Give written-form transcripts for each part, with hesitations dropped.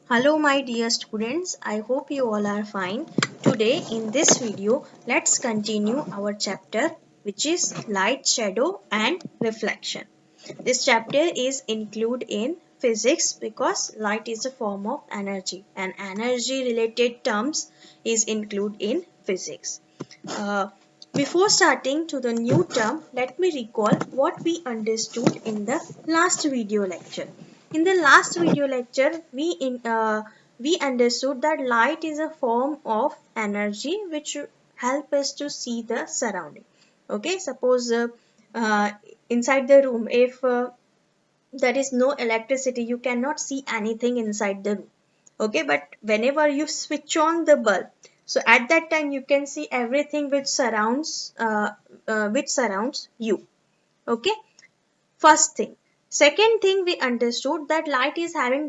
Hello my dear students, I hope you all are fine. Today in this video, let's continue our chapter which is light, shadow and reflection. This chapter is included in physics because light is a form of energy and energy related terms is included in physics. Uh, Before starting to the new term, let me recall what we understood in the last video lecture. In the last video lecture, we understood that light is a form of energy which help us to see the surrounding. Okay, suppose uh, inside the room, if there is no electricity, you cannot see anything inside the room. Okay, but whenever you switch on the bulb, so at that time you can see everything which surrounds you. Okay, first thing. Second thing, we understood that light is having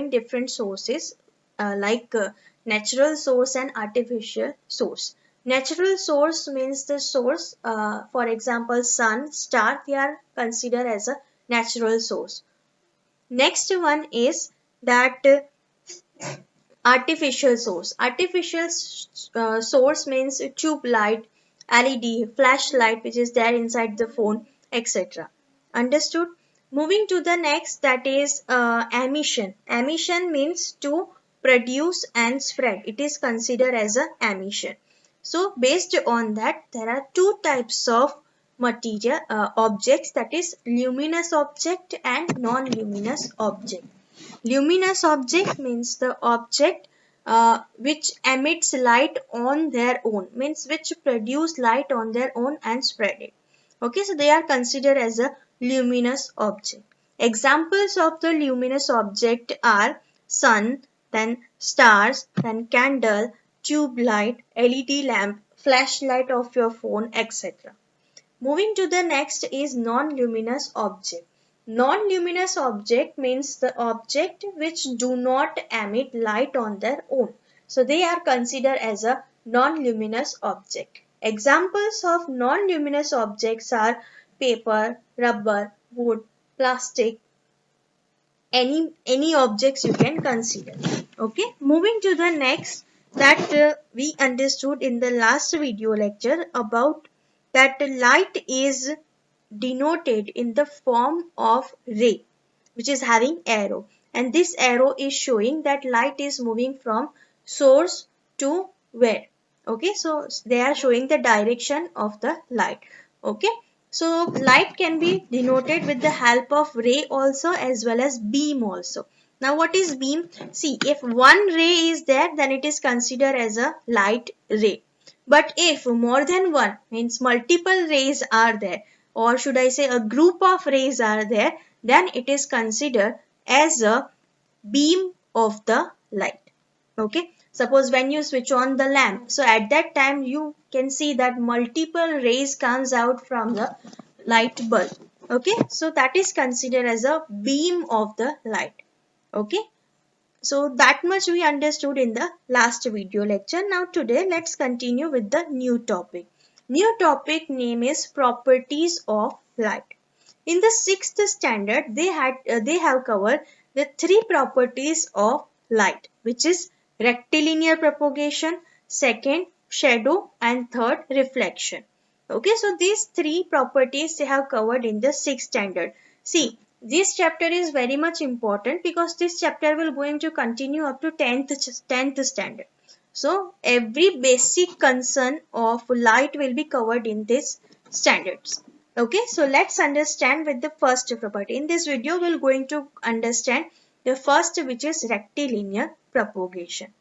different sources, natural source and artificial source. Natural source means the source, for example sun, star, they are considered as a natural source. Next one is that artificial source. Artificial source means tube light, LED, flashlight which is there inside the phone, etc. Understood? Moving to the next, that is emission. Emission means to produce and spread. It is considered as a emission. So based on that, there are two types of material objects, that is luminous object and non-luminous object. Luminous object means the object which emits light on their own, means which produce light on their own and spread it. Okay, so they are considered as a luminous object. Examples of the luminous object are sun, then stars, then candle, tube light, LED lamp, flashlight of your phone, etc. Moving to the next is non-luminous object. Non-luminous object means the object which do not emit light on their own. So they are considered as a non-luminous object. Examples of non-luminous objects are paper, rubber, wood, plastic, any objects you can consider. Okay, moving to the next, that we understood in the last video lecture about that light is denoted in the form of ray which is having arrow, and this arrow is showing that light is moving from source to where. Okay, so they are showing the direction of the light. Okay, so light can be denoted with the help of ray also as well as beam also. Now what is beam? See, if one ray is there, then it is considered as a light ray. But if more than one, means multiple rays are there, or should I say a group of rays are there, then it is considered as a beam of the light. Okay, suppose when you switch on the lamp, so at that time you can see that multiple rays comes out from the light bulb. Okay, so that is considered as a beam of the light. Okay, so that much we understood in the last video lecture. Now today let's continue with the new topic. New topic name is properties of light. In the 6th standard, they have covered the three properties of light, which is rectilinear propagation, second shadow, and third reflection. Okay, so these three properties they have covered in the 6th standard. See, this chapter is very much important because this chapter will going to continue up to 10th standard. So every basic concern of light will be covered in this standards. Okay, so let's understand with the first property. In this video, we're going to understand the first, which is rectilinear propagation.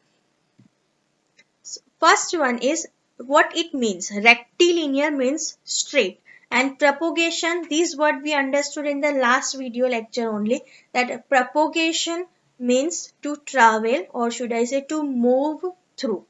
So first one is what it means. Rectilinear means straight, and propagation, this word we understood in the last video lecture only, that propagation means to travel, or should I say to move through.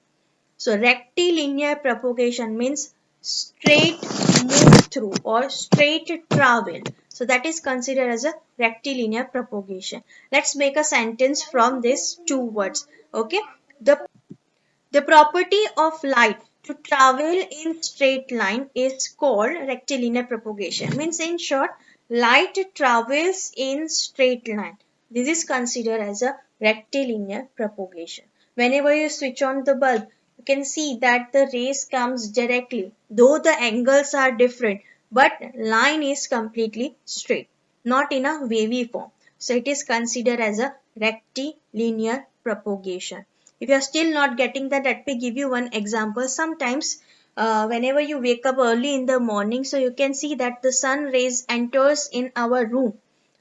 So rectilinear propagation means straight move through or straight travel. So that is considered as a rectilinear propagation. Let's make a sentence from these two words. Okay. The property of light to travel in straight line is called rectilinear propagation. Means in short, light travels in straight line. This is considered as a rectilinear propagation. Whenever you switch on the bulb, you can see that the rays comes directly, though the angles are different, but line is completely straight, not in a wavy form. So it is considered as a rectilinear propagation. If you are still not getting that, let me give you one example. Sometimes whenever you wake up early in the morning, so you can see that the sun rays enters in our room.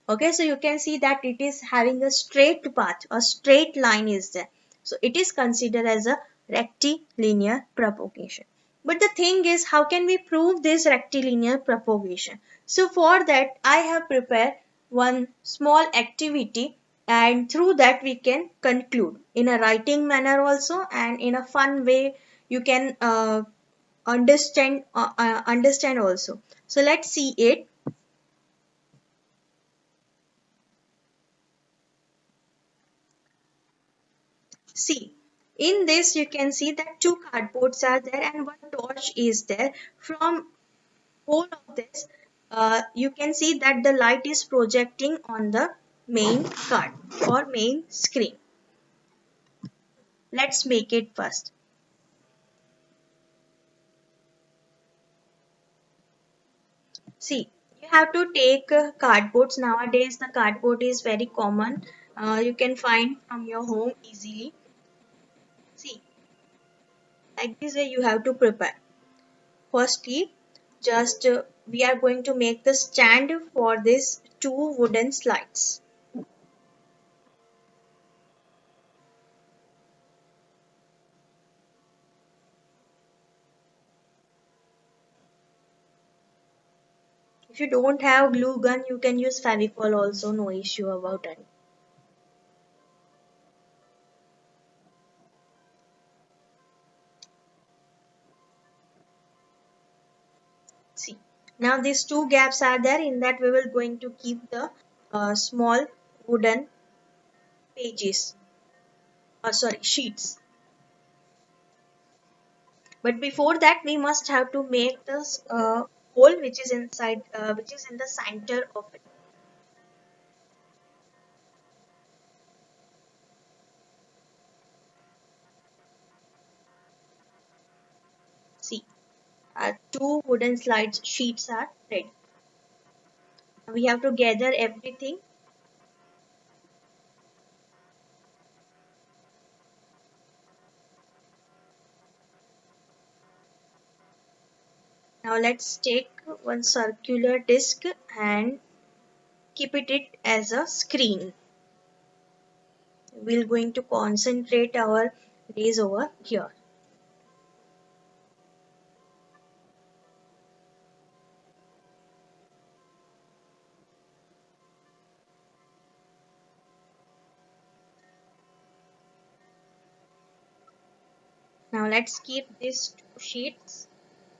Okay, so you can see that it is having a straight path, a straight line is there. So it is considered as a rectilinear propagation. But the thing is, how can we prove this rectilinear propagation? So for that, I have prepared one small activity, and through that we can conclude in a writing manner also, and in a fun way you can understand also. So let's see it. See, in this you can see that two cardboards are there and one torch is there. From whole of this, you can see that the light is projecting on the main card or main screen. Let's make it first. See, you have to take cardboards. Nowadays, the cardboard is very common. You can find from your home easily. See, like this way you have to prepare. Firstly, just we are going to make the stand for this two wooden slides. If you don't have glue gun, you can use Fevicol also, no issue about it. See, now these two gaps are there. In that we will going to keep the small wooden pages, or sorry, sheets. But before that, we must have to make this hole which is inside, which is in the center of it. See, two wooden slides sheets are ready. We have to gather everything. Now let's take one circular disc and keep it as a screen. We're going to concentrate our rays over here. Now let's keep these two sheets,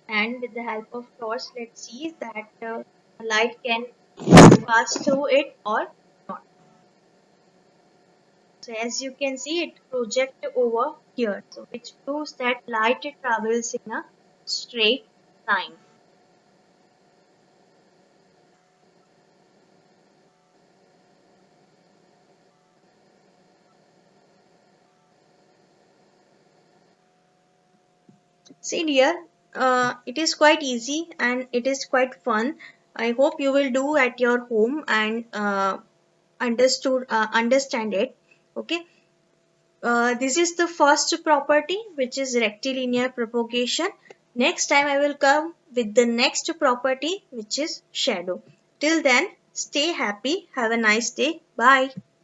and with the help of torch, let's see that light can pass through it or not. So as you can see, it projects over here, so which proves that light travels in a straight line. See dear, it is quite easy and it is quite fun. I hope you will do at your home and understand it. Okay. This is the first property, which is rectilinear propagation. Next time I will come with the next property, which is shadow. Till then, stay happy. Have a nice day. Bye.